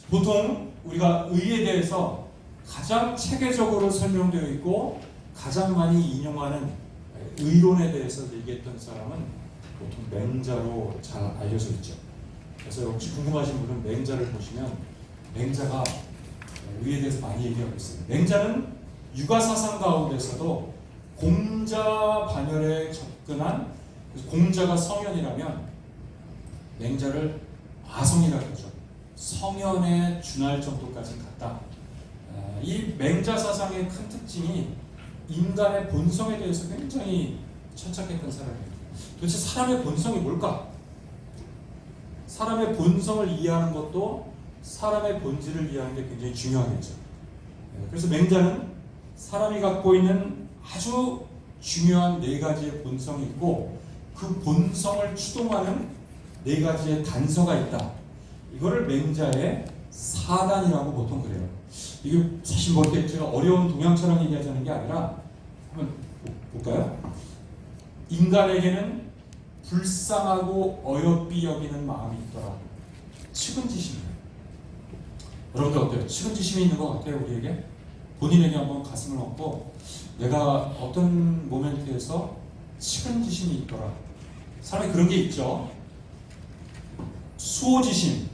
보통 우리가 의에 대해서 가장 체계적으로 설명되어 있고 가장 많이 인용하는 의론에 대해서 얘기했던 사람은 보통 맹자로 잘 알려져 있죠. 그래서 혹시 궁금하신 분은 맹자를 보시면 맹자가 의에 대해서 많이 얘기하고 있어요. 맹자는 육아사상 가운데서도 공자 반열에 접근한, 공자가 성현이라면 맹자를 아성이라고 하죠. 성현에 준할 정도까지 갔다. 이 맹자 사상의 큰 특징이 인간의 본성에 대해서 굉장히 천착했던 사람이에요. 도대체 사람의 본성이 뭘까? 사람의 본성을 이해하는 것도 사람의 본질을 이해하는 게 굉장히 중요하겠죠. 그래서 맹자는 사람이 갖고 있는 아주 중요한 네 가지의 본성이 있고 그 본성을 추동하는 네 가지의 단서가 있다. 이거를 맹자의 사단이라고 보통 그래요. 이게 사실 뭐 이렇게 제가 어려운 동양처럼 얘기하자는 게 아니라 한번 볼까요? 인간에게는 불쌍하고 어여삐 여기는 마음이 있더라. 측은지심이에요. 여러분들 어때요? 측은지심이 있는 것 같아요, 우리에게? 본인에게 한번 가슴을 얹고 내가 어떤 모멘트에서 측은지심이 있더라. 사람이 그런 게 있죠. 수호지심,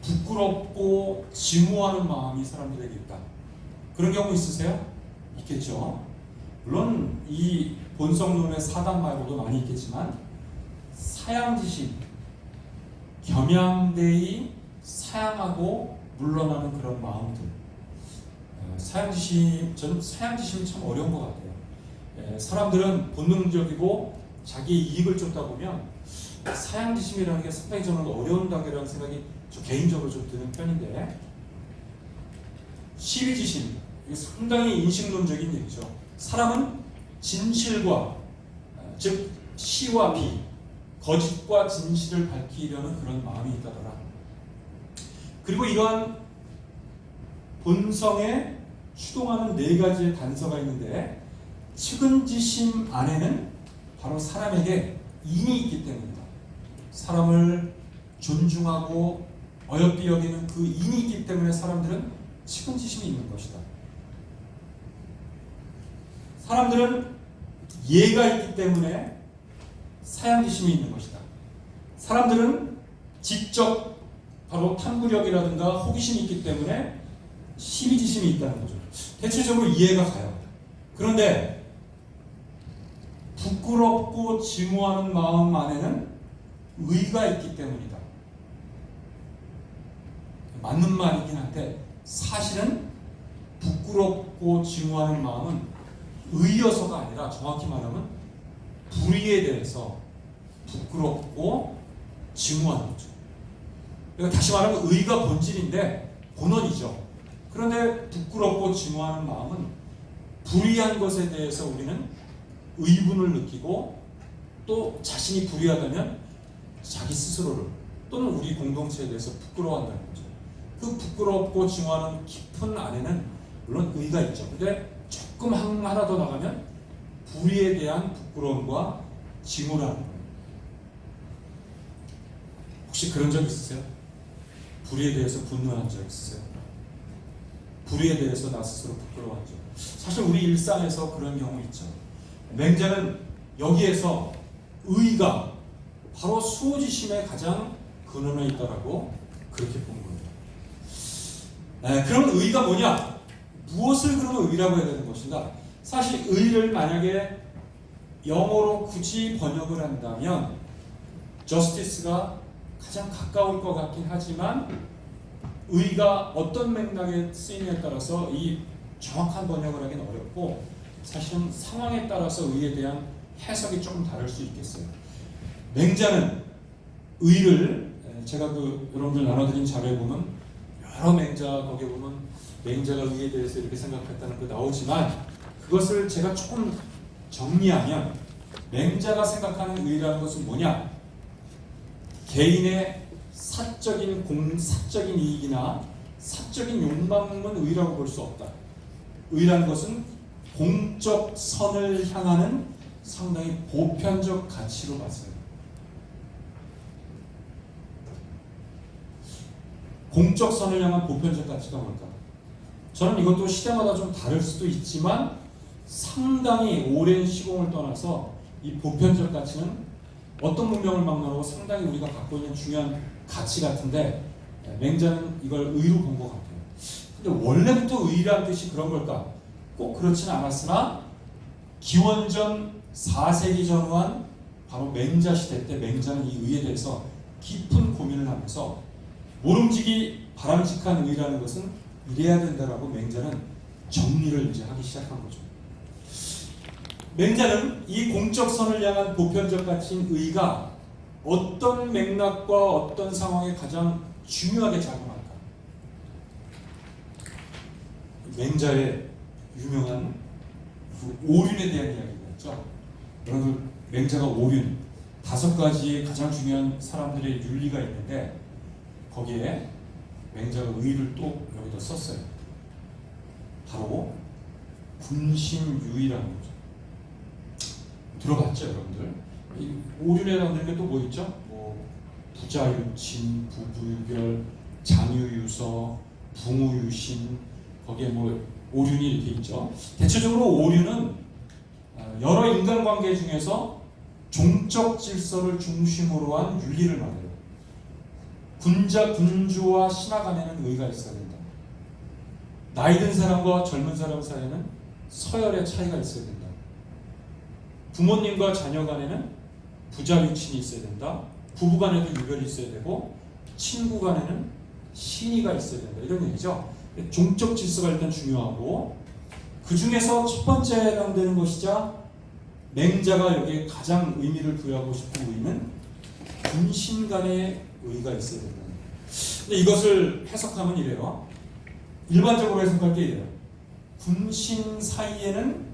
부끄럽고 증오하는 마음이 사람들에게 있다. 그런 경우 있으세요? 있겠죠. 물론 이 본성론의 사단 말고도 많이 있겠지만 사양지심, 겸양되이 사양하고 물러나는 그런 마음들. 저는 사양지심이 참 어려운 것 같아요. 사람들은 본능적이고 자기의 이익을 쫓다 보면 사양지심이라는 게 상당히 저는 어려운 단계라는 생각이 저 개인적으로 좀 드는 편인데, 시비지심, 이게 상당히 인식론적인 얘기죠. 사람은 진실과, 즉 시와 비, 거짓과 진실을 밝히려는 그런 마음이 있다더라. 그리고 이러한 본성에 추동하는 네 가지의 단서가 있는데 측은지심 안에는 바로 사람에게 인이 있기 때문이다. 사람을 존중하고 어여삐 여기는 그 인이 있기 때문에 사람들은 측은지심이 있는 것이다. 사람들은 예가 있기 때문에 사양지심이 있는 것이다. 사람들은 지적, 바로 탐구력이라든가 호기심이 있기 때문에 시비지심이 있다는 거죠. 대체적으로 이해가 가요. 그런데 부끄럽고 증오하는 마음 안에는 의가 있기 때문이다. 맞는 말이긴 한데 사실은 부끄럽고 증오하는 마음은 의여서가 아니라 정확히 말하면 불의에 대해서 부끄럽고 증오하는 거죠. 그러니까 다시 말하면 의가 본질인데 본원이죠. 그런데 부끄럽고 증오하는 마음은 불의한 것에 대해서 우리는 의분을 느끼고 또 자신이 불의하다면 자기 스스로를 또는 우리 공동체에 대해서 부끄러워한다는 거죠. 그 부끄럽고 증오하는 깊은 안에는 물론 의가 있죠. 근데 조금 하나 더 나가면 불의에 대한 부끄러움과 증오라는 거예요. 혹시 그런 적 있으세요? 불의에 대해서 분노한 적 있으세요? 불의에 대해서 나 스스로 부끄러워한 적. 사실 우리 일상에서 그런 경우 있죠. 맹자는 여기에서 의가 바로 수호지심의 가장 근원에 있다라고 그렇게 본 거예요. 그럼 의가 뭐냐? 무엇을 그러면 의라고 해야 되는 것인가? 사실 의를 만약에 영어로 굳이 번역을 한다면 justice가 가장 가까울 것 같긴 하지만 의가 어떤 맥락에 쓰이냐에 따라서 이 정확한 번역을 하기는 어렵고 사실은 상황에 따라서 의에 대한 해석이 조금 다를 수 있겠어요. 맹자는 의를 제가 여러분들 나눠드린 자료에 보면 여러 맹자 거기에 보면 맹자가 의에 대해서 이렇게 생각했다는 거 나오지만 그것을 제가 조금 정리하면 맹자가 생각하는 의라는 것은 뭐냐? 개인의 사적인 이익이나 사적인 욕망은 의라고 볼 수 없다. 의라는 것은 공적 선을 향하는 상당히 보편적 가치로 봤어요. 공적 선을 향한 보편적 가치가 뭘까? 저는 이것도 시대마다 좀 다를 수도 있지만 상당히 오랜 시공을 떠나서 이 보편적 가치는 어떤 문명을 막론하고 상당히 우리가 갖고 있는 중요한 가치 같은데 맹자는 이걸 의로 본 것 같아요. 근데 원래부터 의라는 뜻이 그런 걸까? 꼭 그렇지는 않았으나 기원전 4세기 전후한 바로 맹자 시대 때 맹자는 이 의에 대해서 깊은 고민을 하면서 모름지기 바람직한 의라는 것은 이래야 된다라고 맹자는 정리를 이제 하기 시작한 거죠. 맹자는 이 공적 선을 향한 보편적 가치인 의가 어떤 맥락과 어떤 상황에 가장 중요하게 작용할까? 맹자의 유명한 그 오륜에 대한 이야기가 있죠. 여러분, 맹자가 오륜 5가지의 가장 중요한 사람들의 윤리가 있는데 거기에 맹자가 의를 또 여기다 썼어요. 바로 군신유의라는 거죠. 들어봤죠, 여러분들? 이 오륜에 해당되는 게 또 뭐 있죠? 뭐 부자유친, 부부유별, 장유유서, 붕우유신, 거기에 뭐 오륜이 이렇게 있죠. 대체적으로 오륜은 여러 인간관계 중에서 종적 질서를 중심으로 한 윤리를 말해요. 군주와 신하 간에는 의가 있어야 된다. 나이 든 사람과 젊은 사람 사이에는 서열의 차이가 있어야 된다. 부모님과 자녀 간에는 부자유친이 있어야 된다. 부부 간에도 유별이 있어야 되고 친구 간에는 신의가 있어야 된다. 이런 얘기죠. 종적 질서가 일단 중요하고 그 중에서 첫 번째 해당되는 것이자 맹자가 여기에 가장 의미를 부여하고 싶은 의는 군신 간의 의가 있어야 된다. 근데 이것을 해석하면 이래요. 일반적으로 해석할 때 이래요. 군신 사이에는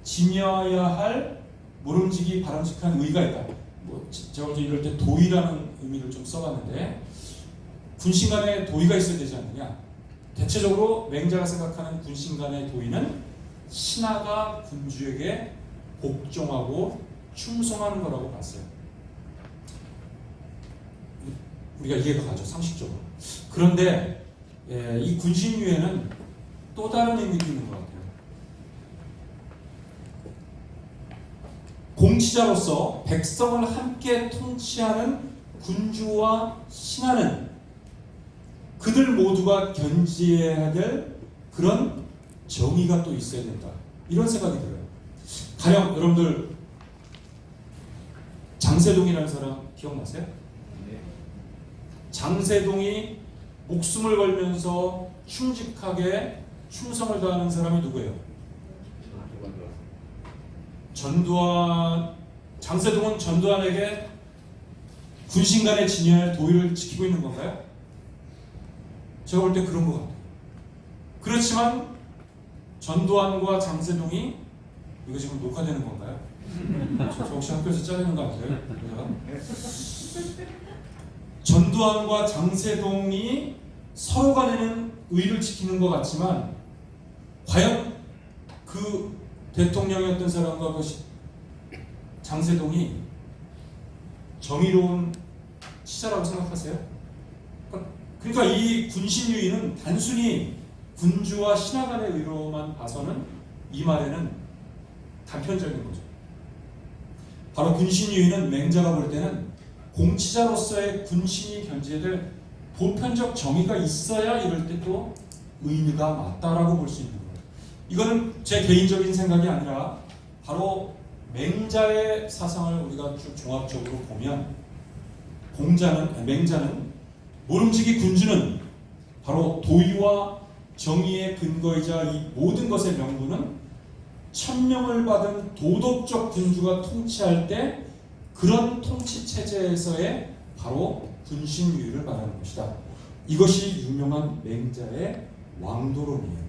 지녀야 할 모름지기 바람직한 의가 있다. 뭐 제가 이제 이럴 때 도의라는 의미를 좀 써봤는데 군신 간에 도의가 있어야 되지 않느냐. 대체적으로 맹자가 생각하는 군신 간의 도의는 신하가 군주에게 복종하고 충성하는 거라고 봤어요. 우리가 이해가 가죠, 상식적으로. 그런데 이 군신유에는 또 다른 의미도 있는 것 같아요. 공치자로서 백성을 함께 통치하는 군주와 신하는 그들 모두가 견지해야 될 그런 정의가 또 있어야 된다. 이런 생각이 들어요. 가령 여러분들 장세동이라는 사람 기억나세요? 네. 장세동이 목숨을 걸면서 충직하게 충성을 다하는 사람이 누구예요? 전두환. 장세동은 전두환에게 군신간의 진열 도의를 지키고 있는 건가요? 제가 볼 때 그런 것 같아요. 그렇지만 전두환과 장세동이 이거 지금 녹화되는 건가요? 저 혹시 학교에서 자르는 거 아니에요? 전두환과 장세동이 서로 간에는 의를 지키는 것 같지만 과연 그 대통령이었던 사람과 그 장세동이 정의로운 치자라고 생각하세요? 그러니까 이 군신유의는 단순히 군주와 신하 간의 의로만 봐서는 이 말에는 단편적인 거죠. 바로 군신유의는 맹자가 볼 때는 공치자로서의 군신이 견지될 보편적 정의가 있어야 이럴 때 또 의미가 맞다라고 볼 수 있는 거예요. 이거는 제 개인적인 생각이 아니라 바로 맹자의 사상을 우리가 쭉 종합적으로 보면 맹자는 모름지기 군주는 바로 도의와 정의의 근거이자 이 모든 것의 명분은 천명을 받은 도덕적 군주가 통치할 때 그런 통치 체제에서의 바로 군신유의를 말하는 것이다. 이것이 유명한 맹자의 왕도론이에요.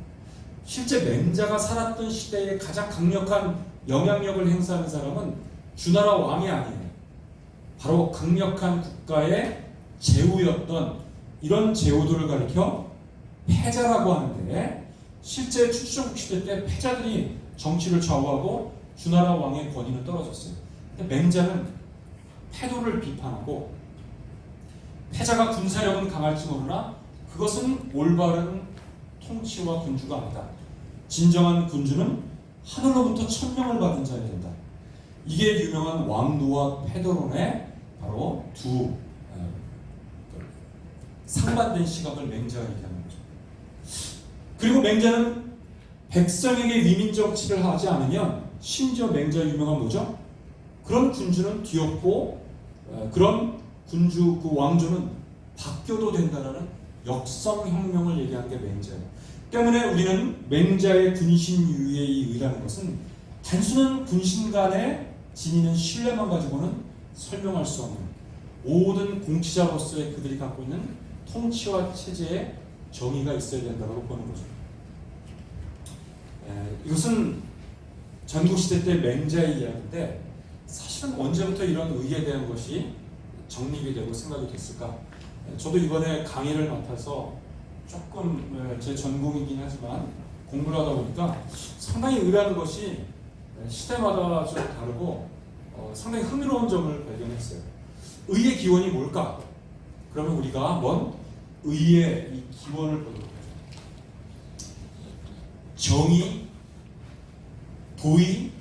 실제 맹자가 살았던 시대에 가장 강력한 영향력을 행사하는 사람은 주나라 왕이 아니에요. 바로 강력한 국가의 제후였던 이런 제후들을 가리켜 패자라고 하는데 실제 춘추전국 시대 때 패자들이 정치를 좌우하고 주나라 왕의 권위는 떨어졌어요. 근데 맹자는 패도를 비판하고 패자가 군사력은 강할지 모르나 그것은 올바른 통치와 군주가 아니다. 진정한 군주는 하늘로부터 천명을 받은 자여야 된다. 이게 유명한 왕누와 페도론의 바로 두 상반된 시각을 맹자가 얘기하는 거죠. 그리고 맹자는 백성에게 위민정치를 하지 않으면 심지어 맹자 유명한 뭐죠? 그런 군주는 뒤엎고 그런 군주 그 왕조는 바뀌어도 된다라는 역성혁명을 얘기하는 게 맹자예요. 때문에 우리는 맹자의 군신유의 이 의라는 것은 단순한 군신 간에 지니는 신뢰만 가지고는 설명할 수 없는 모든 공치자로서의 그들이 갖고 있는 통치와 체제에 정의가 있어야 된다고 보는 거죠. 이것은 전국시대 때 맹자의 이야기인데 사실은 언제부터 이런 의에 대한 것이 정립이 되고 생각이 됐을까? 저도 이번에 강의를 맡아서 조금 제 전공이긴 하지만 공부를 하다 보니까 상당히 의라는 것이 시대마다 좀 다르고 상당히 흥미로운 점을 발견했어요. 의의 기원이 뭘까? 그러면 우리가 한번 의의 이 기원을 보도록 하죠. 정의, 도의,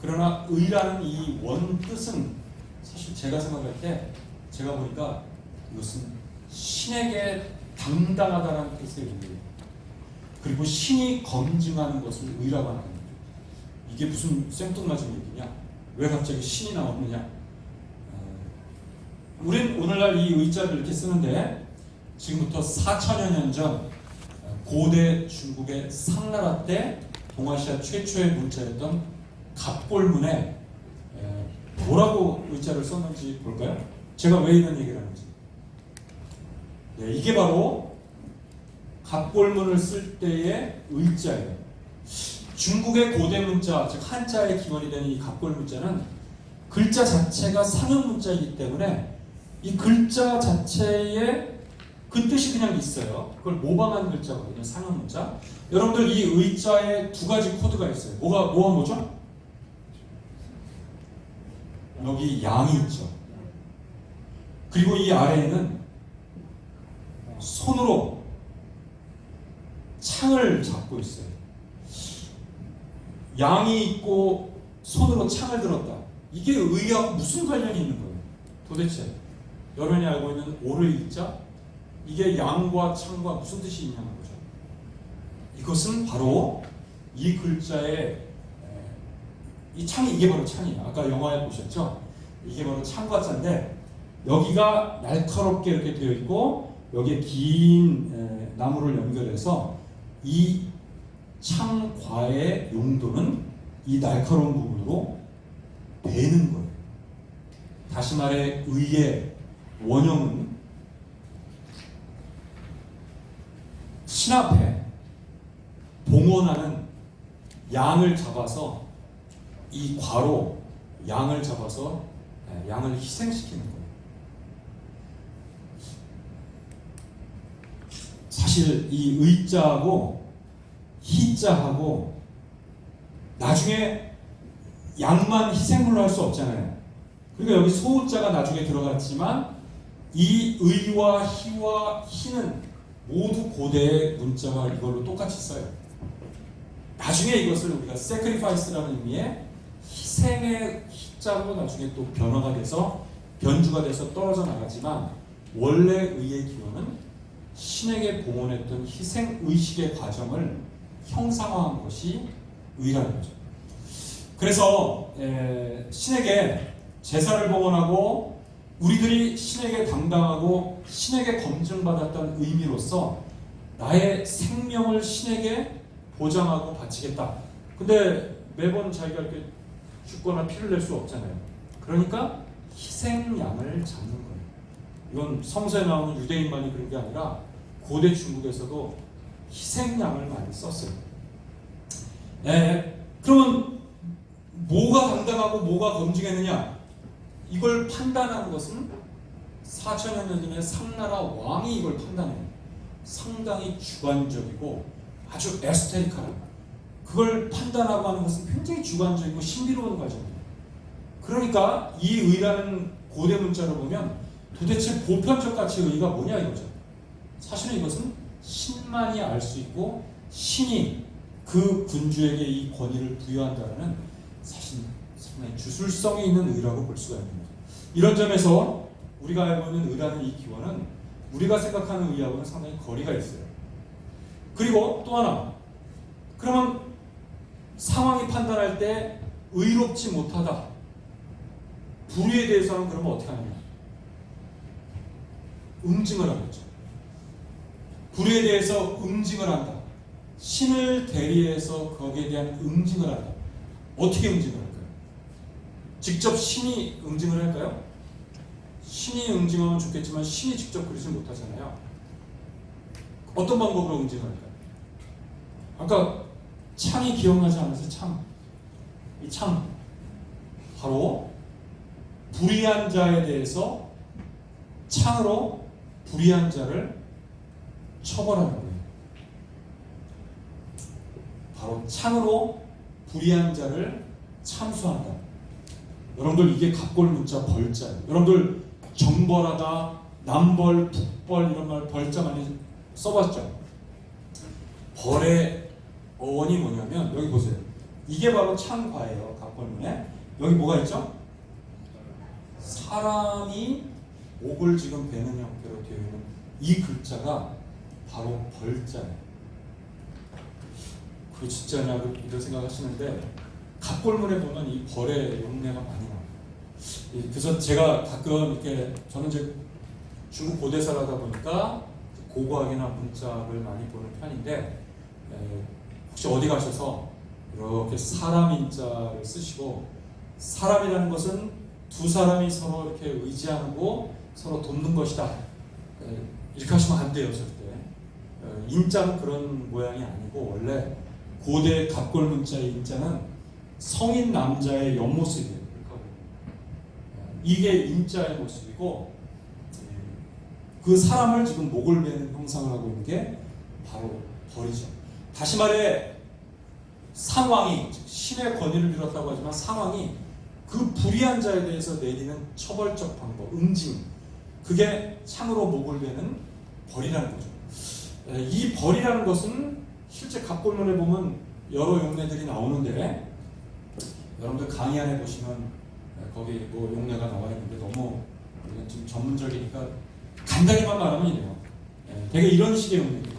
그러나 의라는 이 원뜻은 사실 제가 생각할 때 제가 보니까 이것은 신에게 당당하다는 뜻의 의미예요. 그리고 신이 검증하는 것을 의라고 하는 거예요. 이게 무슨 생뚱맞은 얘기냐? 왜 갑자기 신이 나오느냐? 우린 오늘날 이 의자를 이렇게 쓰는데 지금부터 4천여 년 전 고대 중국의 상나라 때 동아시아 최초의 문자였던 갑골문에 뭐라고 의자를 썼는지 볼까요? 제가 왜 이런 얘기를 하는지. 이게 바로 갑골문을 쓸 때의 의자예요. 중국의 고대 문자, 즉 한자의 기원이 되는 이 갑골 문자는 글자 자체가 상형 문자이기 때문에 이 글자 자체에 그 뜻이 그냥 있어요. 그걸 모방한 글자거든요. 상형 문자. 여러분들 이 의자에 두 가지 코드가 있어요. 뭐가 뭐죠? 여기 양이 있죠. 그리고 이 아래에는 손으로 창을 잡고 있어요. 양이 있고 손으로 창을 들었다. 이게 의하고 무슨 관련이 있는 거예요? 도대체 여러분이 알고 있는 오를 일자, 이게 양과 창과 무슨 뜻이 있냐는 거죠. 이것은 바로 이 글자의 이 창이, 이게 바로 창이에요. 아까 영화에 보셨죠? 이게 바로 창과 자인데 여기가 날카롭게 이렇게 되어 있고 여기에 긴 나무를 연결해서 이 창과의 용도는 이 날카로운 부분으로 베는 거예요. 다시 말해 의의 원형은 신 앞에 봉헌하는 양을 잡아서 이 과로 양을 잡아서 양을 희생시키는 거예요. 사실 이 의자하고 희자하고 나중에 양만 희생물로 할 수 없잖아요. 그러니까 여기 소자가 나중에 들어갔지만 이 의와 희와 희는 모두 고대의 문자가 이걸로 똑같이 써요. 나중에 이것을 우리가 sacrifice라는 의미의 희생의 희자로 나중에 또 변화가 돼서 변주가 돼서 떨어져 나가지만 원래 의의 기원은 신에게 봉헌했던 희생 의식의 과정을 형상화한 것이 의라는 거죠. 그래서 신에게 제사를 봉헌하고 우리들이 신에게 당당하고 신에게 검증받았던 의미로서 나의 생명을 신에게 보장하고 바치겠다. 근데 매번 자기가 이렇게 죽거나 피를 낼 수 없잖아요. 그러니까 희생양을 잡는 거예요. 이건 성서에 나오는 유대인만이 그런 게 아니라 고대 중국에서도 희생양을 많이 썼어요. 그러면 뭐가 당당하고 뭐가 검증했느냐? 이걸 판단하는 것은 4천여 년 전에 상나라 왕이 이걸 판단해요. 상당히 주관적이고 아주 에스테리컬한, 그걸 판단하고 하는 것은 굉장히 주관적이고 신비로운 과정이에요. 그러니까 이 의라는 고대 문자로 보면 도대체 보편적 가치의 의가 뭐냐 이거죠. 사실은 이것은 신만이 알 수 있고 신이 그 군주에게 이 권위를 부여한다는 사실 상당히 주술성이 있는 의라고 볼 수가 있는 거죠. 이런 점에서 우리가 알고 있는 의라는 이 기원은 우리가 생각하는 의하고는 상당히 거리가 있어요. 그리고 또 하나, 그러면 상황이 판단할 때 의롭지 못하다, 불의에 대해서는 그러면 어떻게 하느냐? 응징을 하겠죠. 불의에 대해서 응징을 한다. 신을 대리해서 거기에 대한 응징을 한다. 어떻게 응징을 할까요? 직접 신이 응징을 할까요? 신이 응징하면 좋겠지만 신이 직접 그러지 못하잖아요. 어떤 방법으로 응징을 할까요? 아까 창이 기억나지 않으세요? 창. 이 창. 바로 불의한 자에 대해서 창으로 불의한 자를 처벌하는 거예요. 바로 창으로 불의한 자를 참수한다. 여러분들 이게 갑골문자 벌자예요. 여러분들 정벌하다, 남벌, 북벌 이런 말 벌자 많이 써봤죠? 벌의 어원이 뭐냐면 여기 보세요. 이게 바로 창과예요. 갑골문에. 여기 뭐가 있죠? 사람이 목을 지금 베는 형태로 되어 있는 이 글자가 바로 벌자예요. 그게 진짜냐고 이런 생각하시는데 갑골문에 보면 이 벌의 용례가 많이 나와요. 그래서 제가 가끔 이렇게 저는 이제 중국 고대사를 하다 보니까 고고학이나 문짝을 많이 보는 편인데 혹시 어디 가셔서 이렇게 사람 인자를 쓰시고 사람이라는 것은 두 사람이 서로 이렇게 의지하고 서로 돕는 것이다. 이렇게 하시면 안 돼요, 절대. 인자는 그런 모양이 아니고 원래 고대 갑골문자의 인자는 성인 남자의 옆모습이에요. 이게 인자의 모습이고 그 사람을 지금 목을 베는 형상을 하고 있는 게 바로 벌이죠. 다시 말해 상황이 신의 권위를 빌었다고 하지만 상황이 그 불의한 자에 대해서 내리는 처벌적 방법, 응징, 그게 창으로 목을 베는 벌이라는 거죠. 이 벌이라는 것은 실제 갑골문에 보면 여러 용례들이 나오는데 여러분들 강의 안에 보시면 거기 뭐 용례가 나와 있는데 너무 이건 좀 전문적이니까 간단히만 말하면 이래요. 되게 이런 식의 용례들이에요.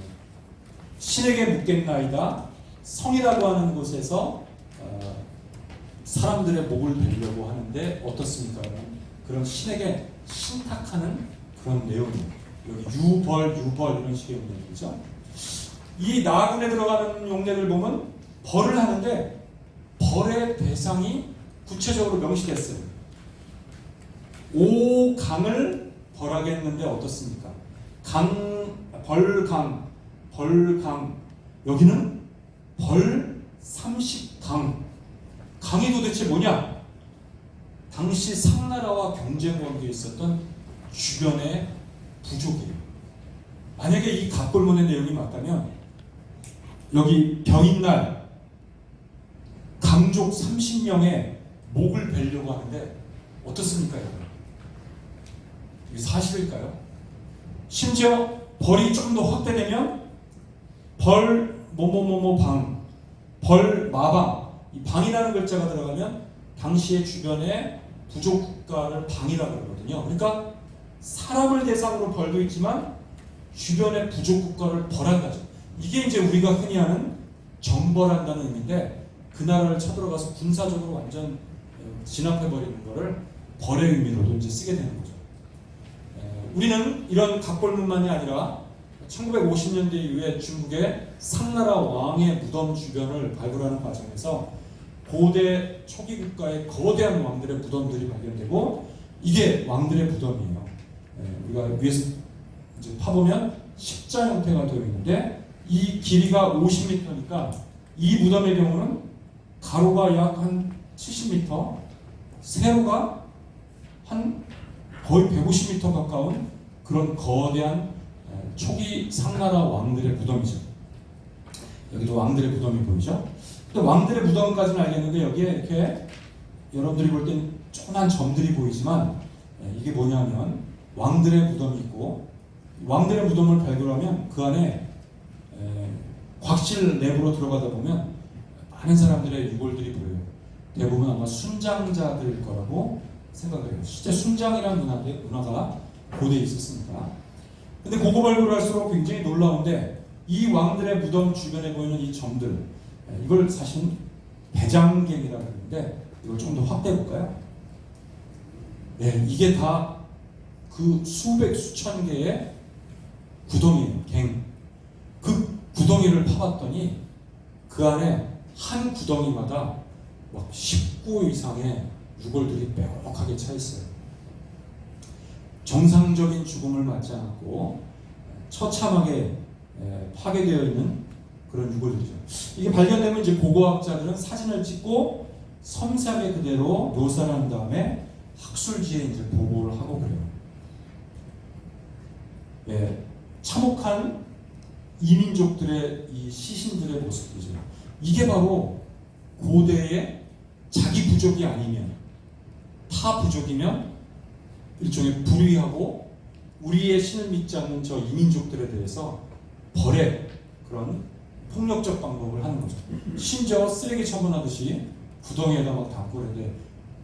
신에게 묻겠나이다. 성이라고 하는 곳에서 사람들의 목을 베려고 하는데 어떻습니까? 그런 신에게 신탁하는 그런 내용이에요. 여기 유벌 이런 식의 용례들이죠. 이 나군에 들어가는 용례들 보면 벌을 하는데 벌의 대상이 구체적으로 명시됐어요. 5강을 벌하겠는데 어떻습니까? 벌강 여기는 벌 30강. 강이 도대체 뭐냐? 당시 상나라와 경쟁 관계에 있었던 주변의 부족이에요. 만약에 이 갑골문의 내용이 맞다면 여기 병인날 강족 30명의 목을 베려고 하는데 어떻습니까, 여러분? 이게 사실일까요? 심지어 벌이 조금 더 확대되면 벌 방, 벌 마방, 이 방이라는 글자가 들어가면 당시의 주변의 부족 국가를 방이라고 그러거든요. 그러니까 사람을 대상으로 벌도 있지만 주변의 부족 국가를 벌한다죠. 이게 이제 우리가 흔히 하는 정벌한다는 의미인데 그 나라를 쳐들어가서 군사적으로 완전 진압해버리는 것을 벌의 의미로도 이제 쓰게 되는 거죠. 우리는 이런 갑골문만이 아니라 1950년대 이후에 중국의 상나라 왕의 무덤 주변을 발굴하는 과정에서 고대 초기 국가의 거대한 왕들의 무덤들이 발견되고 이게 왕들의 무덤이에요. 우리가 위에서 이제 파보면 십자 형태가 되어 있는데 이 길이가 50m니까 이 무덤의 경우는 가로가 약 한 70m, 세로가 한 거의 150m 가까운 그런 거대한 초기 상나라 왕들의 무덤이죠. 여기도 왕들의 무덤이 보이죠? 근데 왕들의 무덤까지는 알겠는데 여기에 이렇게 여러분들이 볼 땐 조그만 점들이 보이지만 이게 뭐냐면 왕들의 무덤이 있고 왕들의 무덤을 발굴하면 그 안에 곽실 내부로 들어가다 보면 많은 사람들의 유골들이 보여요. 대부분 아마 순장자들일 거라고 생각을 해요. 실제 순장이라는 문화가 고대에 있었으니까. 근데 고고 발굴할수록 굉장히 놀라운데 이 왕들의 무덤 주변에 보이는 이 점들, 이걸 사실은 배장갱이라고 하는데 이걸 좀 더 확대해 볼까요? 네, 이게 다 그 수백 수천 개의 구덩이에요. 갱. 그 구덩이를 파봤더니 그 안에 한 구덩이마다 막 19 이상의 유골들이 빼곡하게 차 있어요. 정상적인 죽음을 맞지 않았고 처참하게 파괴되어 있는 그런 유골들이죠. 이게 발견되면 이제 고고학자들은 사진을 찍고 섬세하게 그대로 묘사를 한 다음에 학술지에 이제 보고를 하고 그래요. 참혹한 이민족들의 이 시신들의 모습이죠. 이게 바로 고대의 자기 부족이 아니면 타 부족이면 일종의 불의하고 우리의 신을 믿지 않는 저 이민족들에 대해서 벌의 그런 폭력적 방법을 하는 거죠. 심지어 쓰레기 처분하듯이 구덩이에다 막 담고 그러는데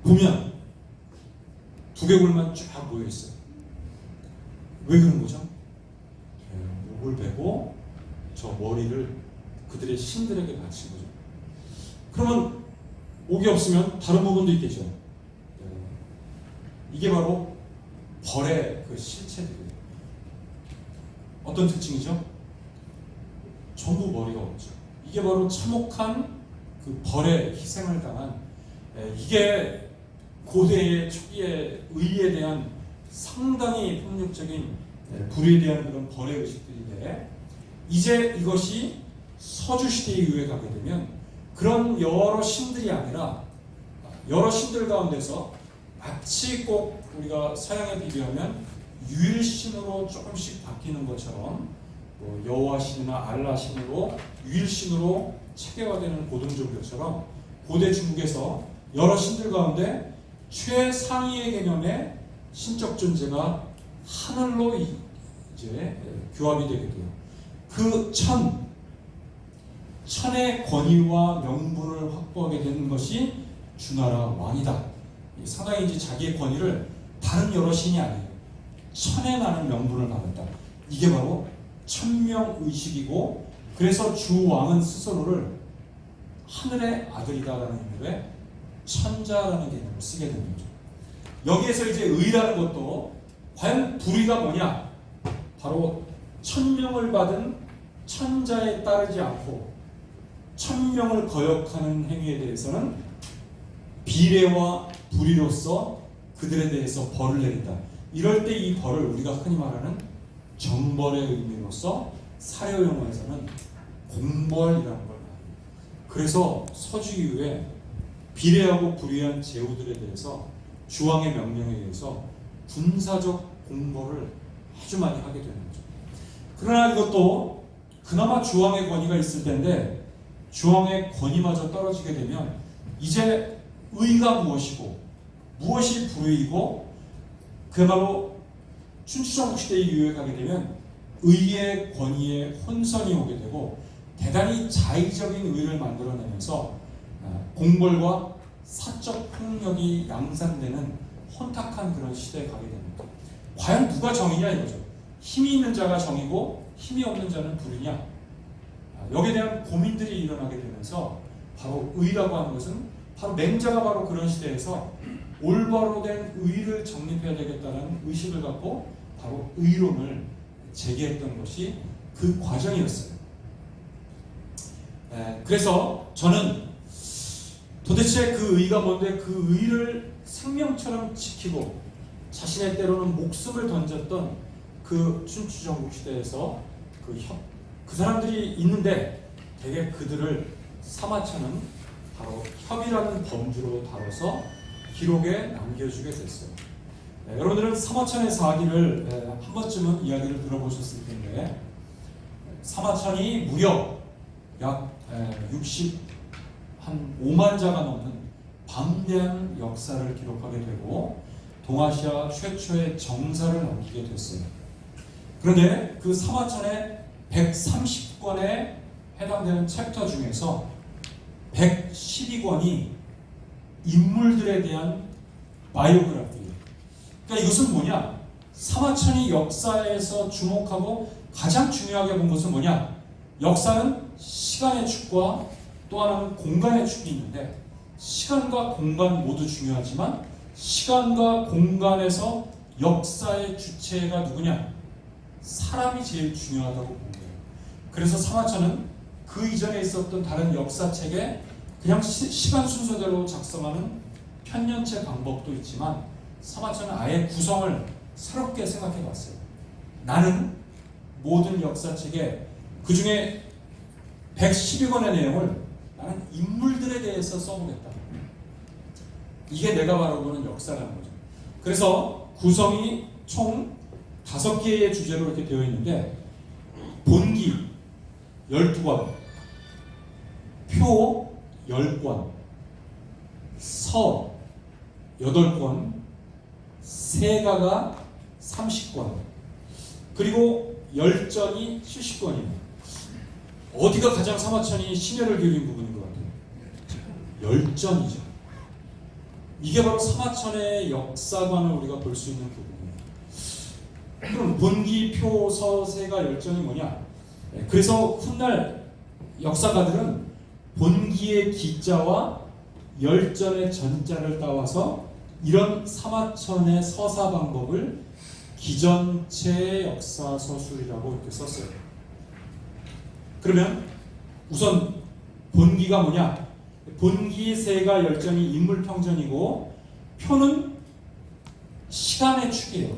보면 두개골만 쫙 모여 있어요. 왜 그런 거죠? 목을 베고 저 머리를 그들의 신들에게 바친 거죠. 그러면 목이 없으면 다른 부분도 있겠죠. 이게 바로 벌의 그 실체들이에요. 어떤 특징이죠? 전부 머리가 없죠. 이게 바로 참혹한 그 벌의 희생을 당한, 이게 고대의 초기의 의에 대한 상당히 폭력적인 불의에 대한 그런 벌의 의식들인데, 이제 이것이 서주 시대 이후에 가게 되면 그런 여러 신들이 아니라 여러 신들 가운데서 마치 꼭 우리가 서양에 비교하면 유일신으로 조금씩 바뀌는 것처럼 뭐 여호와 신이나 알라 신으로 유일신으로 체계화되는 고등종교처럼 고대 중국에서 여러 신들 가운데 최상위의 개념의 신적 존재가 하늘로 이제 규합이 되게 돼요. 그 천의 권위와 명분을 확보하게 되는 것이 주나라 왕이다. 상당히 이제 자기의 권위를 다른 여러 신이 아니에요. 천에 나는 명분을 받았다. 이게 바로 천명의식이고, 그래서 주 왕은 스스로를 하늘의 아들이다라는 의미로 천자라는 개념을 쓰게 되는 거죠. 여기에서 이제 의라는 것도 과연 불의가 뭐냐? 바로 천명을 받은 천자에 따르지 않고 천명을 거역하는 행위에 대해서는 비례와 불의로서 그들에 대해서 벌을 내린다. 이럴 때 이 벌을 우리가 흔히 말하는 정벌의 의미로서 사려 용어에서는 공벌이라는 걸 말합니다. 그래서 서주 이후에 비례하고 불의한 제후들에 대해서 주왕의 명령에 의해서 군사적 공벌을 아주 많이 하게 되는 거죠. 그러나 이것도 그나마 주왕의 권위가 있을 텐데, 주왕의 권위마저 떨어지게 되면 이제 의가 무엇이고 무엇이 불의이고, 그야말로 춘추전국 시대 이후에 가게 되면 의의 권위에 혼선이 오게 되고 대단히 자의적인 의를 만들어내면서 공벌과 사적 폭력이 양산되는 혼탁한 그런 시대에 가게 됩니다. 과연 누가 정이냐 이거죠. 힘이 있는 자가 정이고 힘이 없는 자는 불이냐. 여기에 대한 고민들이 일어나게 되면서 바로 의라고 하는 것은 바로 맹자가 바로 그런 시대에서 올바로 된 의를 정립해야 되겠다는 의식을 갖고 바로 의론을 제기했던 것이 그 과정이었어요. 그래서 저는 도대체 그 의가 뭔데 그 의를 생명처럼 지키고 자신의 때로는 목숨을 던졌던 그 춘추전국 시대에서 그 사람들이 있는데 되게 그들을 사마천은 바로 협이라는 범주로 다뤄서 기록에 남겨주게 됐어요. 여러분들은 사마천의 사기를 한 번쯤은 이야기를 들어보셨을 텐데, 사마천이 무려 약 5만 자가 넘는 방대한 역사를 기록하게 되고 동아시아 최초의 정사를 남기게 됐어요. 그런데 그 사마천의 130권에 해당되는 챕터 중에서 112권이 인물들에 대한 바이오그래피예요. 그러니까 이것은 뭐냐? 사마천이 역사에서 주목하고 가장 중요하게 본 것은 뭐냐? 역사는 시간의 축과 또 하나는 공간의 축이 있는데, 시간과 공간 모두 중요하지만 시간과 공간에서 역사의 주체가 누구냐? 사람이 제일 중요하다고 본 거예요. 그래서 사마천은 그 이전에 있었던 다른 역사책에 그냥 시간 순서대로 작성하는 편년체 방법도 있지만, 사마천은 아예 구성을 새롭게 생각해 봤어요. 나는 모든 역사책에 그 중에 112권의 내용을 나는 인물들에 대해서 써보겠다. 이게 내가 바로 보는 역사라는 거죠. 그래서 구성이 총 5개의 주제로 이렇게 되어 있는데, 본기 12권, 표 10권, 서 8권, 세가가 30권, 그리고 열전이 70권입니다. 어디가 가장 사마천이 심혈을 기울인 부분인 것 같아요? 열전이죠. 이게 바로 사마천의 역사관을 우리가 볼 수 있는 부분이에요. 그럼 본기, 표, 서, 세가, 열전이 뭐냐? 그래서 훗날 역사가들은 본기의 기자와 열전의 전자를 따와서 이런 사마천의 서사 방법을 기전체 역사 서술이라고 이렇게 썼어요. 그러면 우선 본기가 뭐냐? 본기, 세가, 열전이 인물 평전이고, 표는 시간의 축이에요.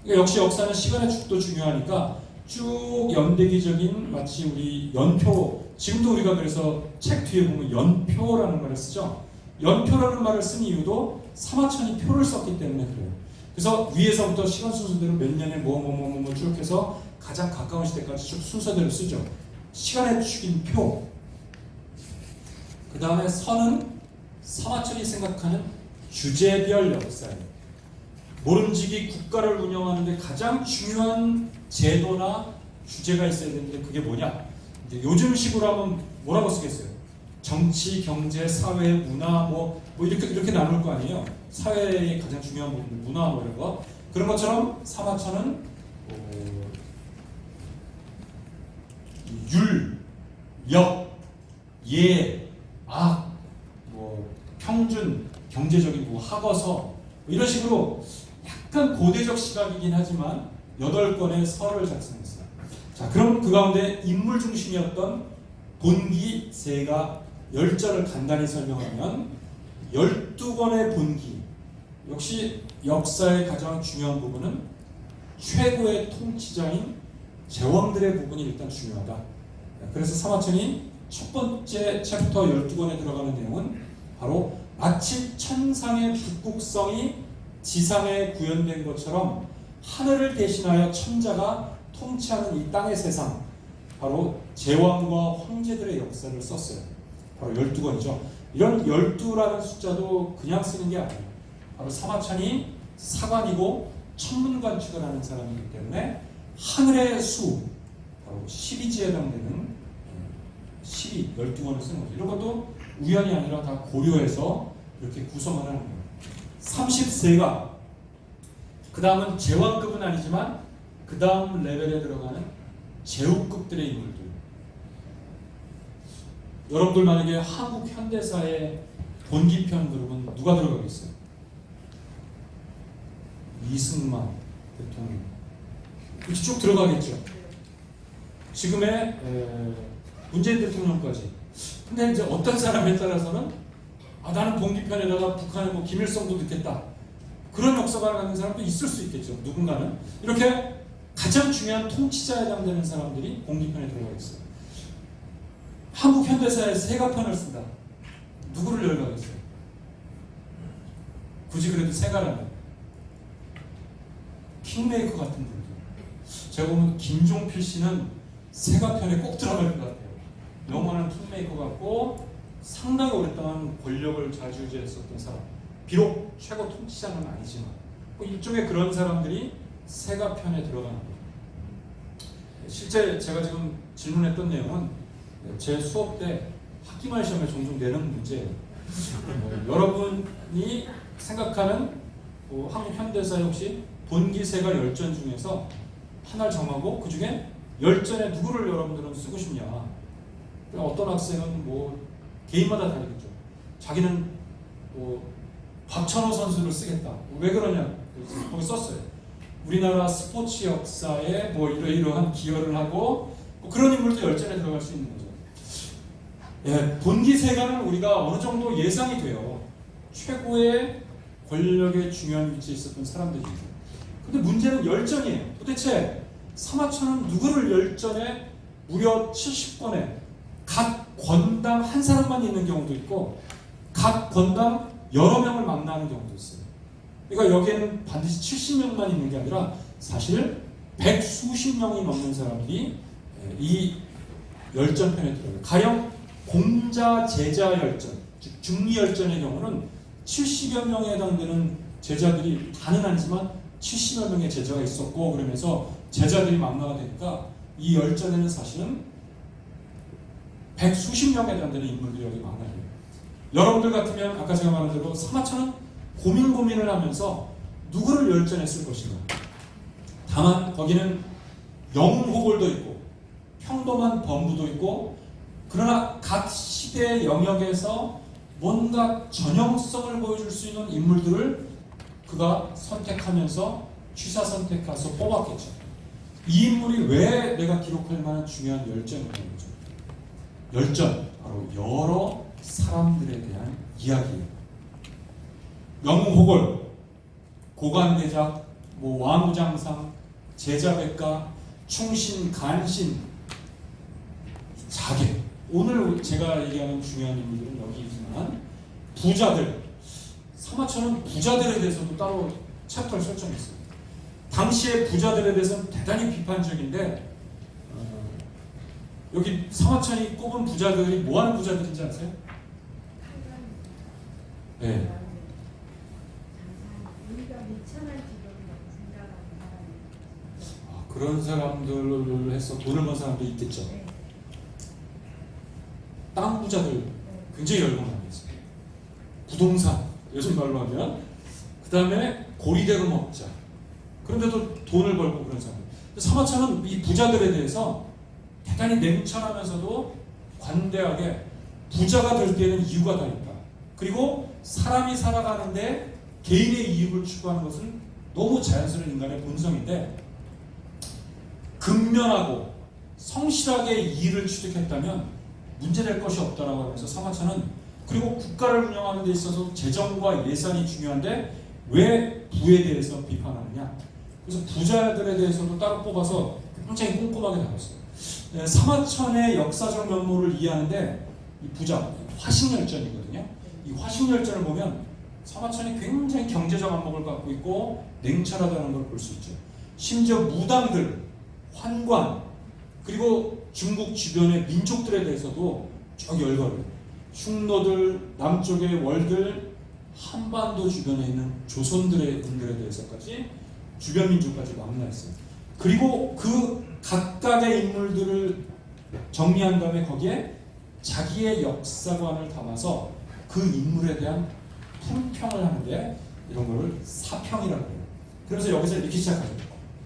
그러니까 역시 역사는 시간의 축도 중요하니까 쭉 연대기적인, 마치 우리 연표, 지금도 우리가 그래서 책 뒤에 보면 연표라는 말을 쓰죠. 연표라는 말을 쓴 이유도 사마천이 표를 썼기 때문에 그래요. 그래서 위에서부터 시간 순서대로 몇 년에 뭐 쭉 해서 가장 가까운 시대까지 쭉 순서대로 쓰죠. 시간의 축인 표. 그 다음에 서는 사마천이 생각하는 주제별 역사예요. 모름지기 국가를 운영하는데 가장 중요한 제도나 주제가 있어야 되는데, 그게 뭐냐? 이제 요즘식으로 하면 뭐라고 쓰겠어요? 정치, 경제, 사회, 문화 뭐 이렇게 나눌 거 아니에요. 사회의 가장 중요한 부분, 문화 뭐 이런 거. 그런 것처럼 사마천은 율, 역, 예, 악, 뭐 평준, 경제적인 뭐 학어서 뭐 이런 식으로 약간 고대적 시각이긴 하지만 8권의 서를 작성했어요. 자, 그럼 그 가운데 인물 중심이었던 본기, 세가, 열전을 간단히 설명하면 12권의 본기, 역시 역사의 가장 중요한 부분은 최고의 통치자인 제왕들의 부분이 일단 중요하다. 그래서 사마천이 첫 번째 챕터 12권에 들어가는 내용은 바로 마치 천상의 북극성이 지상에 구현된 것처럼 하늘을 대신하여 천자가 통치하는 이 땅의 세상, 바로 제왕과 황제들의 역사를 썼어요. 바로 12권이죠. 이런 12라는 숫자도 그냥 쓰는 게 아니에요. 바로 사마천이 사관이고 천문관측을 하는 사람이기 때문에 하늘의 수, 바로 12지에 해당되는 12권을 쓰는 거죠. 이런 것도 우연이 아니라 다 고려해서 이렇게 구성을 하는 거예요. 30세가, 그 다음은 제왕급은 아니지만 그 다음 레벨에 들어가는 제후급들의 인물들. 여러분들 만약에 한국 현대사의 본기편 그러면 누가 들어가겠어요? 이승만 대통령. 이렇게 쭉 들어가겠죠. 지금의 문재인 대통령까지. 근데 이제 어떤 사람에 따라서는 나는 본기편에다가 북한의 뭐 김일성도 넣겠다. 그런 역사관을 갖는 사람도 있을 수 있겠죠. 누군가는. 이렇게 가장 중요한 통치자에 해당되는 사람들이 본기편에 들어가 있어요. 한국 현대사의 세가편을 쓴다. 누구를 열거하겠어요? 굳이 그래도 세가라면 킹메이커 같은 분들. 제가 보면 김종필 씨는 세가편에 꼭 들어갈 것 같아요. 영원한 킹메이커 같고 상당히 오랫동안 권력을 좌지우지했었던 사람. 비록 최고 통치자는 아니지만 일종의 그런 사람들이 세가편에 들어가는 거예요. 실제 제가 지금 질문했던 내용은 제 수업 때 학기말 시험에 종종 내는 문제예요. 여러분이 생각하는 한국 현대사의 혹시 본기세가 열전 중에서 하나를 정하고 그 중에 열전에 누구를 여러분들은 쓰고 싶냐. 어떤 학생은 개인마다 다르겠죠. 자기는 박찬호 선수를 쓰겠다. 왜 그러냐? 거기 썼어요. 우리나라 스포츠 역사에 이러이러한 기여를 하고 그런 인물도 열전에 들어갈 수 있는 거죠. 예, 본기세가는 우리가 어느 정도 예상이 돼요. 최고의 권력의 중요한 위치에 있었던 사람들이죠. 근데 문제는 열전이에요. 도대체 사마천은 누구를 열전에 무려 70권에 각 권당 한 사람만 있는 경우도 있고 각 권당 여러 명을 만나는 경우도 있어요. 그러니까 여기에는 반드시 70명만 있는 게 아니라 사실 백수십 명이 넘는 사람들이 이 열전편에 들어요. 가령 공자 제자 열전, 즉 중리 열전의 경우는 70여 명에 해당되는 제자들이 다는 아니지만 70여 명의 제자가 있었고 그러면서 제자들이 망라가 되니까 이 열전에는 사실은 백수십 명에 해당되는 인물들이 여기 망라해요. 여러분들 같으면 아까 제가 말한 대로 사마천은 고민을 하면서 누구를 열전에 쓸 것인가. 다만 거기는 영웅호골도 있고 평범한 범부도 있고 그러나 각 시대의 영역에서 뭔가 전형성을 보여줄 수 있는 인물들을 그가 선택하면서 취사 선택해서 뽑았겠죠. 이 인물이 왜 내가 기록할 만한 중요한 열전이라는 거죠. 열전, 바로 여러 사람들에 대한 이야기예요. 영웅호골, 고관대작, 왕우장상, 제자백가, 충신, 간신, 자객. 오늘 제가 얘기하는 중요한 인물들은 여기 있지만 부자들, 사마천은 부자들에 대해서도 따로 챕터를 설정했어요. 당시의 부자들에 대해서는 대단히 비판적인데 여기 사마천이 꼽은 부자들이 뭐하는 부자들인지 아세요? 네. 그런 사람들을 해서 돈을 번 사람도 있겠죠. 땅 부자들 굉장히 열광 많이 했어요. 부동산, 요즘 말로 하면 그 다음에 고리대금 업자. 그런데도 돈을 벌고 그런 사람. 사마천은 이 부자들에 대해서 대단히 냉철하면서도 관대하게 부자가 될 때는 이유가 다 있다. 그리고 사람이 살아가는데 개인의 이익을 추구하는 것은 너무 자연스러운 인간의 본성인데 근면하고 성실하게 이익을 취득했다면 문제될 것이 없다라고 하면서 사마천은 그리고 국가를 운영하는 데 있어서 재정과 예산이 중요한데 왜 부에 대해서 비판하느냐. 그래서 부자들에 대해서도 따로 뽑아서 굉장히 꼼꼼하게 다뤘어요. 사마천의 역사적 면모를 이해하는데 이 부자, 화식열전이거든요. 이 화식열전을 보면 사마천이 굉장히 경제적 안목을 갖고 있고 냉철하다는 걸 볼 수 있죠. 심지어 무당들, 환관, 그리고 중국 주변의 민족들에 대해서도 쭉 열거를. 흉노들, 남쪽의 월들, 한반도 주변에 있는 조선들의 인들에 대해서까지 주변 민족까지 망라했어요. 그리고 그 각각의 인물들을 정리한 다음에 거기에 자기의 역사관을 담아서 그 인물에 대한 품평을 하는데 이런 거를 사평이라고 해요. 그래서 여기서 이렇게 시작하죠.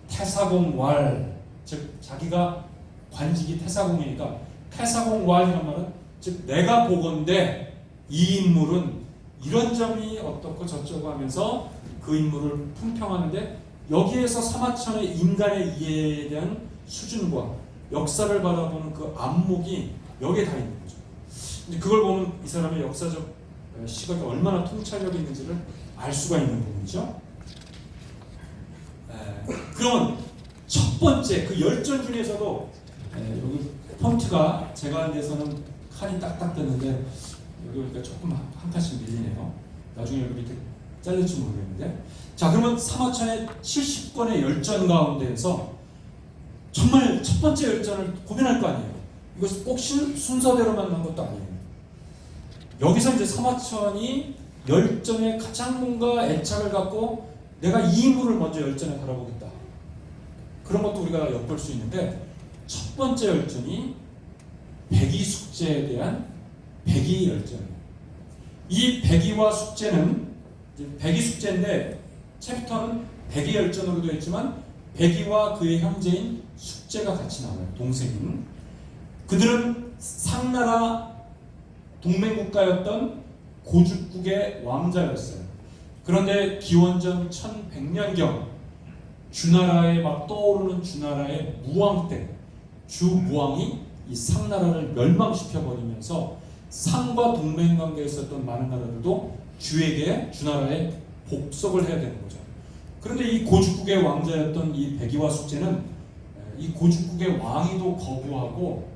태사공왈, 즉 자기가 관직이 태사공이니까 태사공왈이라는 말은 즉 내가 보건대 이 인물은 이런 점이 어떻고 저쩌고 하면서 그 인물을 품평하는데 여기에서 사마천의 인간의 이해에 대한 수준과 역사를 바라보는 그 안목이 여기에 다 있는 거죠. 이제 그걸 보면 이 사람의 역사적 시각이 얼마나 통찰력이 있는지를 알 수가 있는 부분이죠. 그러면 첫 번째 그 열전 중에서도 여기 폰트가 제가 한 데서는 칸이 딱딱 됐는데 여기 보니까 조금 한 칸씩 밀리네요. 나중에 여기 밑에 잘릴지 모르겠는데. 자, 그러면 사마천의 70권의 열전 가운데에서 정말 첫 번째 열전을 고민할 거 아니에요. 이것을 꼭 순서대로만 한 것도 아니에요. 여기서 이제 사마천이 열전에 가장 뭔가 애착을 갖고 내가 이 인물을 먼저 열전에 바라보겠다. 그런 것도 우리가 엿볼 수 있는데 첫 번째 열전이 백의 숙제에 대한 백의 열전이에요. 이 백의와 숙제는 백의 숙제인데 챕터는 백의 열전으로 되어 있지만 백의와 그의 형제인 숙제가 같이 나와요. 동생인. 그들은 상나라 동맹국가였던 고죽국의 왕자였어요. 그런데 기원전 1100년경 주나라에 막 떠오르는 주나라의 무왕 때 주무왕이 이 상나라를 멸망시켜 버리면서 상과 동맹관계에 있었던 많은 나라들도 주나라에 복속을 해야 되는 거죠. 그런데 이 고죽국의 왕자였던 이 백의와 숙제는 이 고죽국의 왕위도 거부하고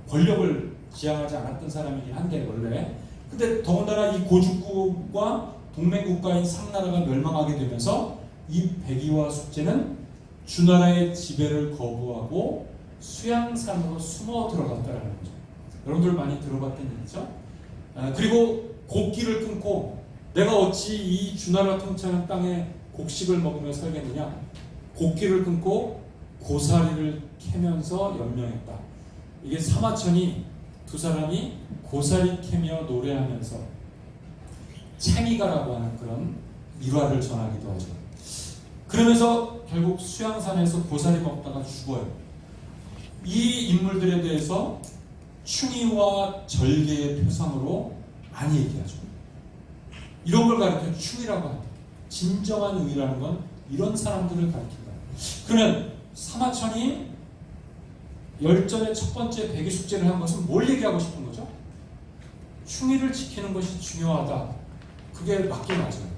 권력을 지향하지 않았던 사람이긴 한데 원래. 근데 더군다나 이 고죽국과 동맹국가인 상나라가 멸망하게 되면서 이 백의와 숙제는 주나라의 지배를 거부하고 수양산으로 숨어 들어갔다라는 거죠. 여러분들 많이 들어봤던 얘기죠. 그리고 곡기를 끊고 내가 어찌 이 주나라 통치하는 땅에 곡식을 먹으며 살겠느냐. 곡기를 끊고 고사리를 캐면서 연명했다. 이게 사마천이 두 사람이 고사리 캐며 노래하면서 챙이가라고 하는 그런 일화를 전하기도 하죠. 그러면서 결국 수양산에서 고사리 먹다가 죽어요. 이 인물들에 대해서 충의와 절개의 표상으로 많이 얘기하죠. 이런 걸 가르쳐 충의라고 합니다. 진정한 의라는 건 이런 사람들을 가르친다. 그러면 사마천이 열전의 첫 번째 백의 숙제를 한 것은 뭘 얘기하고 싶은 거죠? 충의를 지키는 것이 중요하다. 그게 맞긴 맞아요.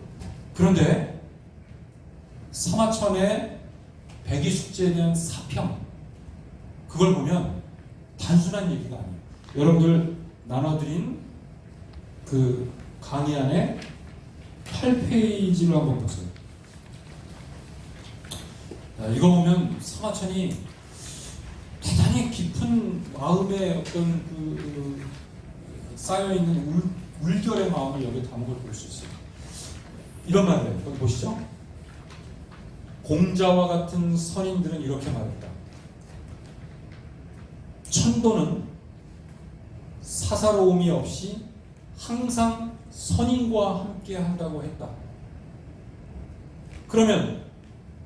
그런데 사마천의 백의 숙제에 대한 사평, 그걸 보면 단순한 얘기가 아니에요. 여러분들 나눠드린 그 강의 안에 8페이지를 한번 보세요. 이거 보면 사마천이 대단히 깊은 마음의 어떤 쌓여있는 울결의 마음을 여기 담은 걸 볼 수 있어요. 이런 말을 해요. 여기 보시죠. 공자와 같은 선인들은 이렇게 말했다. 천도는 사사로움이 없이 항상 선인과 함께 한다고 했다. 그러면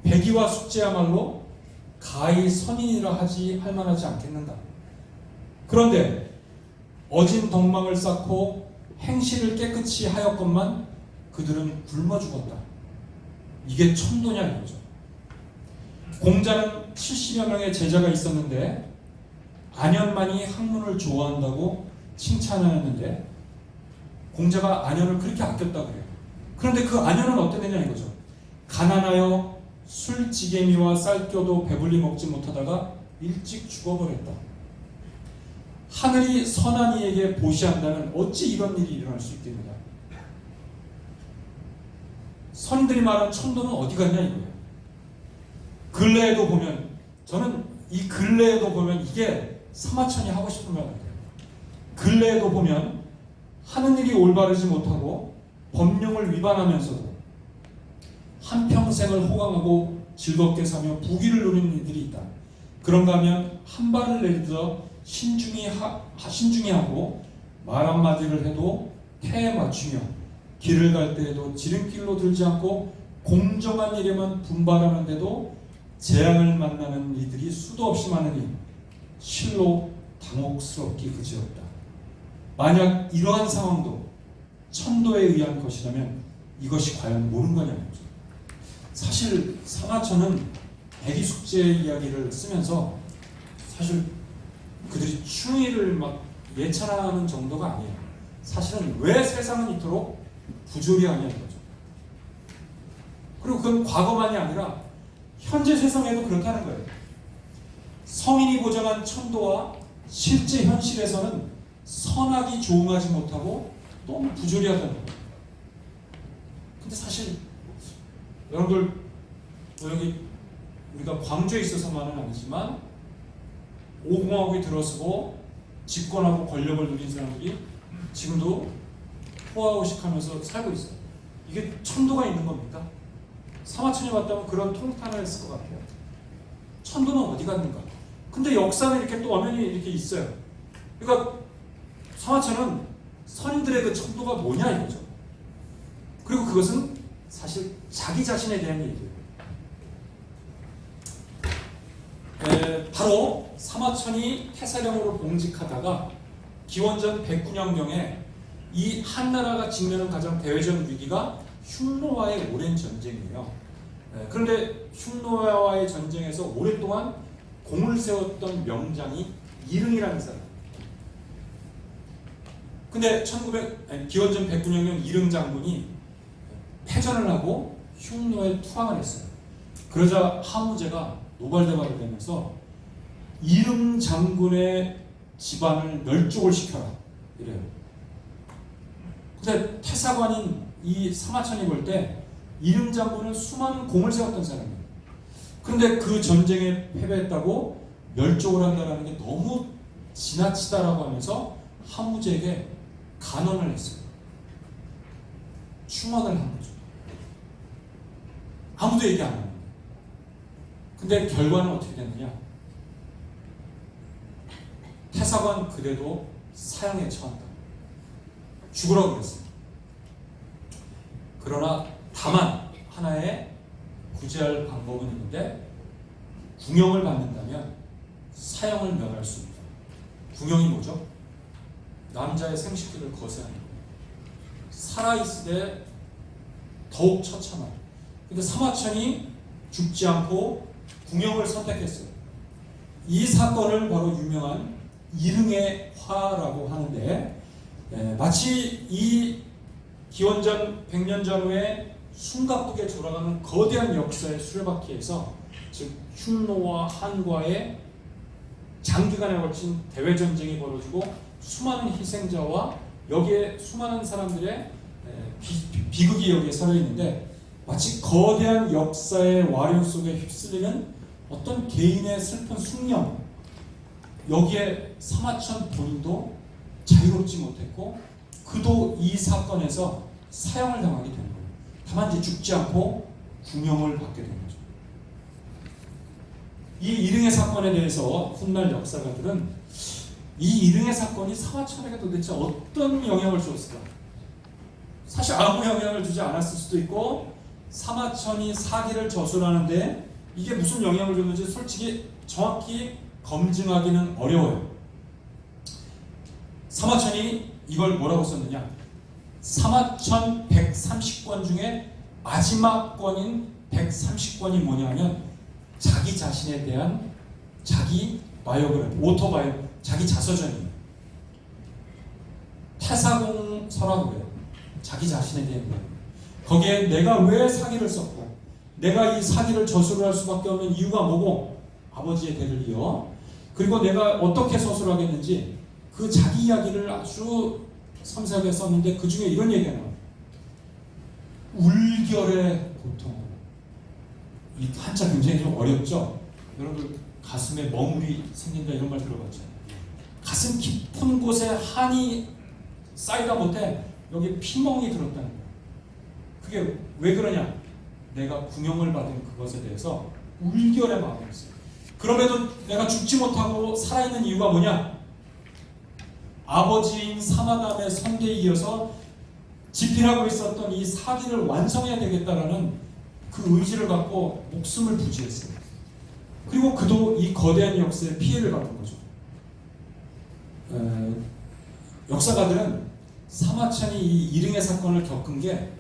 백의와 숙제야말로 가히 선인이라 할 만하지 않겠는가. 그런데 어진 덕망을 쌓고 행실을 깨끗이 하였건만 그들은 굶어 죽었다. 이게 천도냐 이거죠. 공자는 70여 명의 제자가 있었는데 안현만이 학문을 좋아한다고 칭찬하였는데 공자가 안현을 그렇게 아꼈다 그래요. 그런데 그 안현은 어떻게 되냐 이거죠. 가난하여 술지개미와 쌀겨도 배불리 먹지 못하다가 일찍 죽어버렸다. 하늘이 선한 이에게 보시한다면 어찌 이런 일이 일어날 수 있겠느냐. 선인들이 말한 천도는 어디 갔냐 이거예요. 근래에도 보면 저는 이 근래에도 보면 이게 사마천이 하고 싶은 말 같아요. 근래에도 보면 하는 일이 올바르지 못하고 법령을 위반하면서도 한평생을 호강하고 즐겁게 사며 부귀를 누리는 이들이 있다. 그런가 하면 한 발을 내딛어 신중히 하고 말 한마디를 해도 태에 맞추며 길을 갈 때에도 지름길로 들지 않고 공정한 일에만 분발하는데도 재앙을 만나는 이들이 수도 없이 많으니 실로 당혹스럽기 그지없다. 만약 이러한 상황도 천도에 의한 것이라면 이것이 과연 옳은 거냐면서. 사실 사마천은 백의숙제의 이야기를 쓰면서 사실 그들이 충의를 막 예찬하는 정도가 아니에요. 사실은 왜 세상은 이토록 부조리하냐는 거죠. 그리고 그건 과거만이 아니라 현재 세상에도 그렇다는 거예요. 성인이 보장한 천도와 실제 현실에서는 선악이 조응하지 못하고 너무 부조리하다는 거예요. 근데 사실 여러분들 여기 우리가 광주에 있어서만은 아니지만 오공화국이 들어서고 집권하고 권력을 누린 사람들이 지금도 호화호식하면서 살고 있어요. 이게 천도가 있는 겁니까? 사마천이 왔다면 그런 통탄을 했을 것 같아요. 천도는 어디 갔는가? 근데 역사는 이렇게 또 엄연히 이렇게 있어요. 그러니까 사마천은 선인들의 그 척도가 뭐냐 이거죠. 그리고 그것은 사실 자기 자신에 대한 얘기예요. 바로 사마천이 태사령으로 봉직하다가 기원전 109년경에 이 한나라가 직면한 가장 대외적 위기가 흉노와의 오랜 전쟁이에요. 그런데 흉노와의 전쟁에서 오랫동안 공을 세웠던 명장이 이릉이라는 사람. 근데 기원전 109년경 이릉 장군이 패전을 하고 흉노에 투항을 했어요. 그러자 하무제가 노발대발을 내면서 이릉 장군의 집안을 멸족을 시켜라 이래요. 근데 태사관인 이 사마천이 볼 때 이릉 장군은 수많은 공을 세웠던 사람이에요. 그런데 그 전쟁에 패배했다고 멸족을 한다는 게 너무 지나치다라고 하면서 하무제에게 간언을 했어요. 충언을 한 거죠. 아무도 얘기 안 합니다. 근데 결과는 어떻게 됐느냐? 태사관 그대도 사형에 처한다. 죽으라고 그랬어요. 그러나 다만 하나의 구제할 방법은 있는데 궁형을 받는다면 사형을 면할 수 있다. 궁형이 뭐죠? 남자의 생식기를 거세하는 거예요. 살아있을 때 더욱 처참한. 근데 사마천이 죽지 않고 궁형을 선택했어요. 이 사건을 바로 유명한 이릉의 화라고 하는데 마치 이 기원전 100년 전후에 숨가쁘게 돌아가는 거대한 역사의 수레바퀴에서 즉 흉노와 한과의 장기간에 걸친 대외전쟁이 벌어지고 수많은 희생자와 여기에 수많은 사람들의 비극이 여기에 서려있는데 마치 거대한 역사의 와류 속에 휩쓸리는 어떤 개인의 슬픈 숙명, 여기에 사마천 본인도 자유롭지 못했고 그도 이 사건에서 사형을 당하게 된 거예요. 다만 이제 죽지 않고 궁형을 받게 된 거죠. 이 이릉의 사건에 대해서 훗날 역사가들은 이 이릉의 사건이 사마천에게 도대체 어떤 영향을 주었을까? 사실 아무 영향을 주지 않았을 수도 있고 사마천이 사기를 저술하는데 이게 무슨 영향을 줬는지 솔직히 정확히 검증하기는 어려워요. 사마천이 이걸 뭐라고 썼느냐? 사마천 130권 중에 마지막 권인 130권이 뭐냐면 자기 자신에 대한 자기 바이오그래피, 오토바이오, 자기 자서전이에요. 태사공서라고 해요. 자기 자신에 대한 거예요. 거기에 내가 왜 사기를 썼고 내가 이 사기를 저술을 할 수밖에 없는 이유가 뭐고 아버지의 대를 이어 그리고 내가 어떻게 서술하겠는지 그 자기 이야기를 아주 섬세하게 썼는데 그 중에 이런 얘기가 나와요. 울결의 고통. 이 한자 굉장히 좀 어렵죠? 여러분 가슴에 멍울이 생긴다 이런 말 들어봤죠? 가슴 깊은 곳에 한이 쌓이다 못해 여기 피멍이 들었다는 거예요. 그게 왜 그러냐? 내가 궁형을 받은 그것에 대해서 울결의 마음이 있어요. 그럼에도 내가 죽지 못하고 살아있는 이유가 뭐냐? 아버지인 사마담의 선대에 이어서 집필하고 있었던 이 사기를 완성해야 되겠다라는 그 의지를 갖고 목숨을 부지했어요. 그리고 그도 이 거대한 역사에 피해를 받은 거죠. 역사가들은 사마천이 이 이릉의 사건을 겪은 게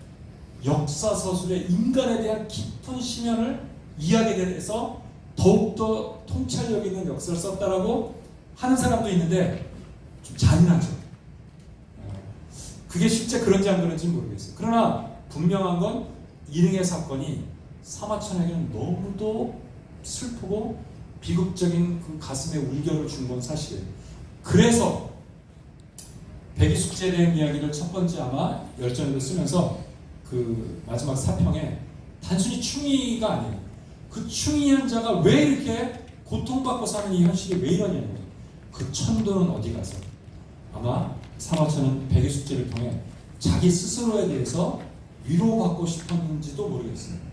역사서술의 인간에 대한 깊은 심연을 이해하게 돼서 더욱더 통찰력 있는 역사를 썼다라고 하는 사람도 있는데 좀 잔인하죠. 그게 실제 그런지 안 그런지 모르겠어요. 그러나 분명한 건 이릉의 사건이 사마천에게는 너무도 슬프고 비극적인 그 가슴에 울결을 준 건 사실이에요. 그래서 백이숙제에 대한 이야기를 첫 번째 아마 열전에도 쓰면서 그 마지막 사평에 단순히 충의가 아니에요. 그 충의한 자가 왜 이렇게 고통받고 사는 이 현실이 왜 이러냐는 거예요. 그 천도는 어디 가서 아마 사마천은 백이숙제를 통해 자기 스스로에 대해서 위로받고 싶었는지도 모르겠어요.